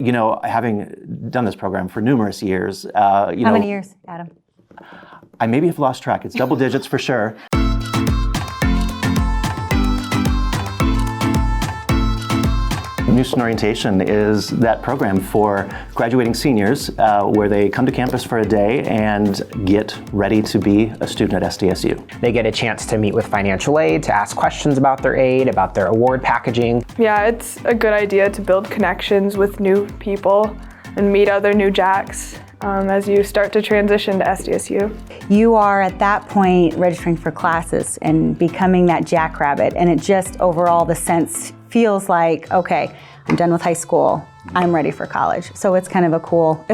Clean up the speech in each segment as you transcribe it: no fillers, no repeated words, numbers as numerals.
You know, having done this program for numerous years, How many years, Adam? I maybe have lost track. It's double digits for sure. New Student Orientation is that program for graduating seniors where they come to campus for a day and get ready to be a student at SDSU. They get a chance to meet with financial aid, to ask questions about their aid, about their award packaging. Yeah, it's a good idea to build connections with new people and meet other new JACs as you start to transition to SDSU. You are at that point registering for classes and becoming that jackrabbit, and it just overall the sense feels like, okay, I'm done with high school, I'm ready for college. So it's kind of a cool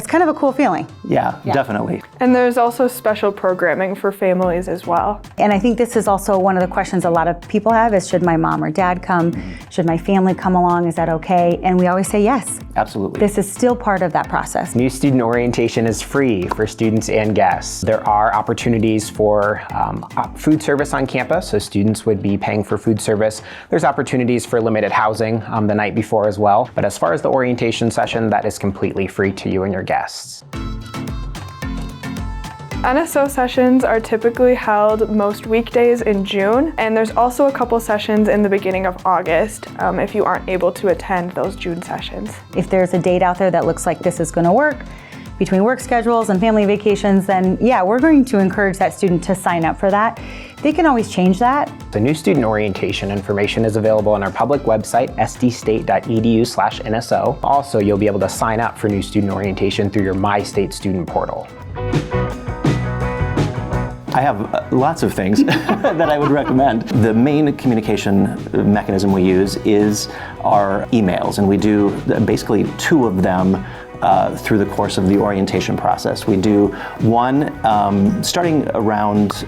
feeling. Yeah, definitely. And there's also special programming for families as well. And I think this is also one of the questions a lot of people have is, should my mom or dad come? Should my family come along? Is that okay? And we always say yes. Absolutely. This is still part of that process. New Student Orientation is free for students and guests. There are opportunities for food service on campus, so students would be paying for food service. There's opportunities for limited housing the night before as well. But as far as the orientation session, that is completely free to you and your guests. NSO sessions are typically held most weekdays in June, and there's also a couple sessions in the beginning of August if you aren't able to attend those June sessions. If there's a date out there that looks like this is going to work, between work schedules and family vacations, then yeah, we're going to encourage that student to sign up for that. They can always change that. The New Student Orientation information is available on our public website, sdstate.edu/NSO. Also, you'll be able to sign up for New Student Orientation through your My State Student Portal. I have lots of things that I would recommend. The main communication mechanism we use is our emails, and we do basically 2 of them through the course of the orientation process. We do one starting around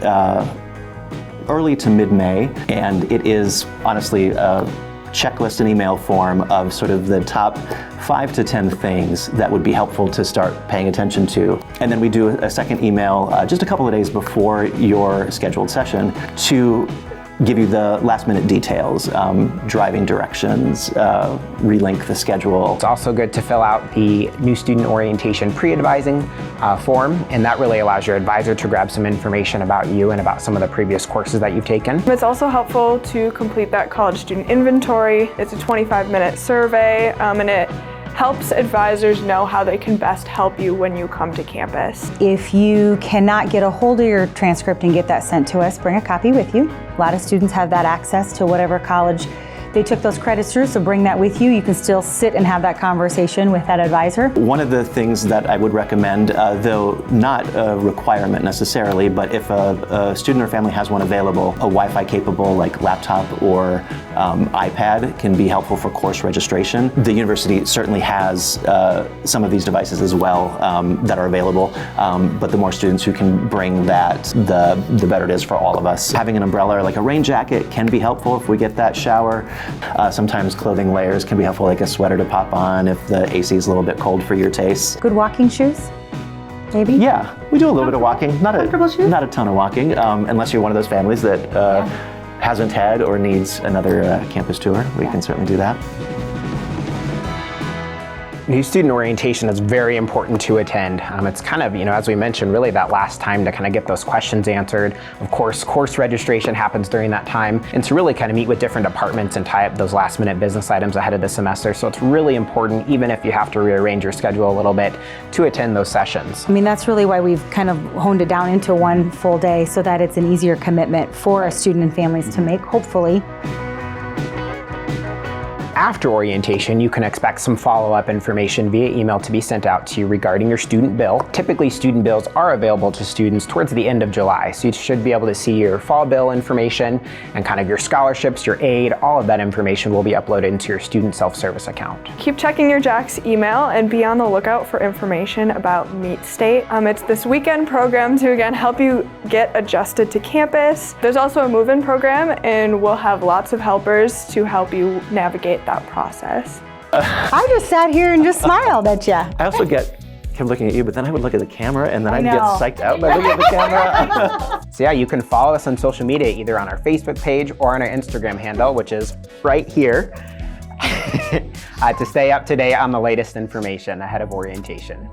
early to mid-May, and it is honestly a checklist and email form of sort of the top 5 to 10 things that would be helpful to start paying attention to. And then we do a second email just a couple of days before your scheduled session to give you the last minute details, driving directions, relink the schedule. It's also good to fill out the New Student Orientation pre-advising form, and that really allows your advisor to grab some information about you and about some of the previous courses that you've taken. It's also helpful to complete that college student inventory. It's a 25-minute survey, and it helps advisors know how they can best help you when you come to campus. If you cannot get a hold of your transcript and get that sent to us, bring a copy with you. A lot of students have that access to whatever college they took those credits through, so bring that with you. You can still sit and have that conversation with that advisor. One of the things that I would recommend, though not a requirement necessarily, but if a student or family has one available, a Wi-Fi capable like laptop or iPad can be helpful for course registration. The university certainly has some of these devices as well that are available, but the more students who can bring that, the better it is for all of us. Having an umbrella or like a rain jacket can be helpful if we get that shower. Sometimes clothing layers can be helpful, like a sweater to pop on if the AC is a little bit cold for your taste. Good walking shoes, maybe? Yeah, we do a little bit of walking. Not a ton of walking, unless you're one of those families that hasn't had or needs another campus tour. We can certainly do that. New Student Orientation is very important to attend. It's kind of, as we mentioned, really that last time to kind of get those questions answered. Of course, course registration happens during that time, and to really kind of meet with different departments and tie up those last minute business items ahead of the semester. So it's really important, even if you have to rearrange your schedule a little bit, to attend those sessions. I mean, that's really why we've kind of honed it down into one full day so that it's an easier commitment for a student and families to make, hopefully. After orientation, you can expect some follow-up information via email to be sent out to you regarding your student bill. Typically, student bills are available to students towards the end of July, so you should be able to see your fall bill information and kind of your scholarships, your aid, all of that information will be uploaded into your student self-service account. Keep checking your JAC's email and be on the lookout for information about Meet State. It's this weekend program to, again, help you get adjusted to campus. There's also a move-in program, and we'll have lots of helpers to help you navigate that process. I just sat here and just smiled at you. I also kept looking at you, but then I would look at the camera and then I'd get psyched out by looking at the camera. So yeah, you can follow us on social media, either on our Facebook page or on our Instagram handle, which is right here. to stay up to date on the latest information ahead of orientation.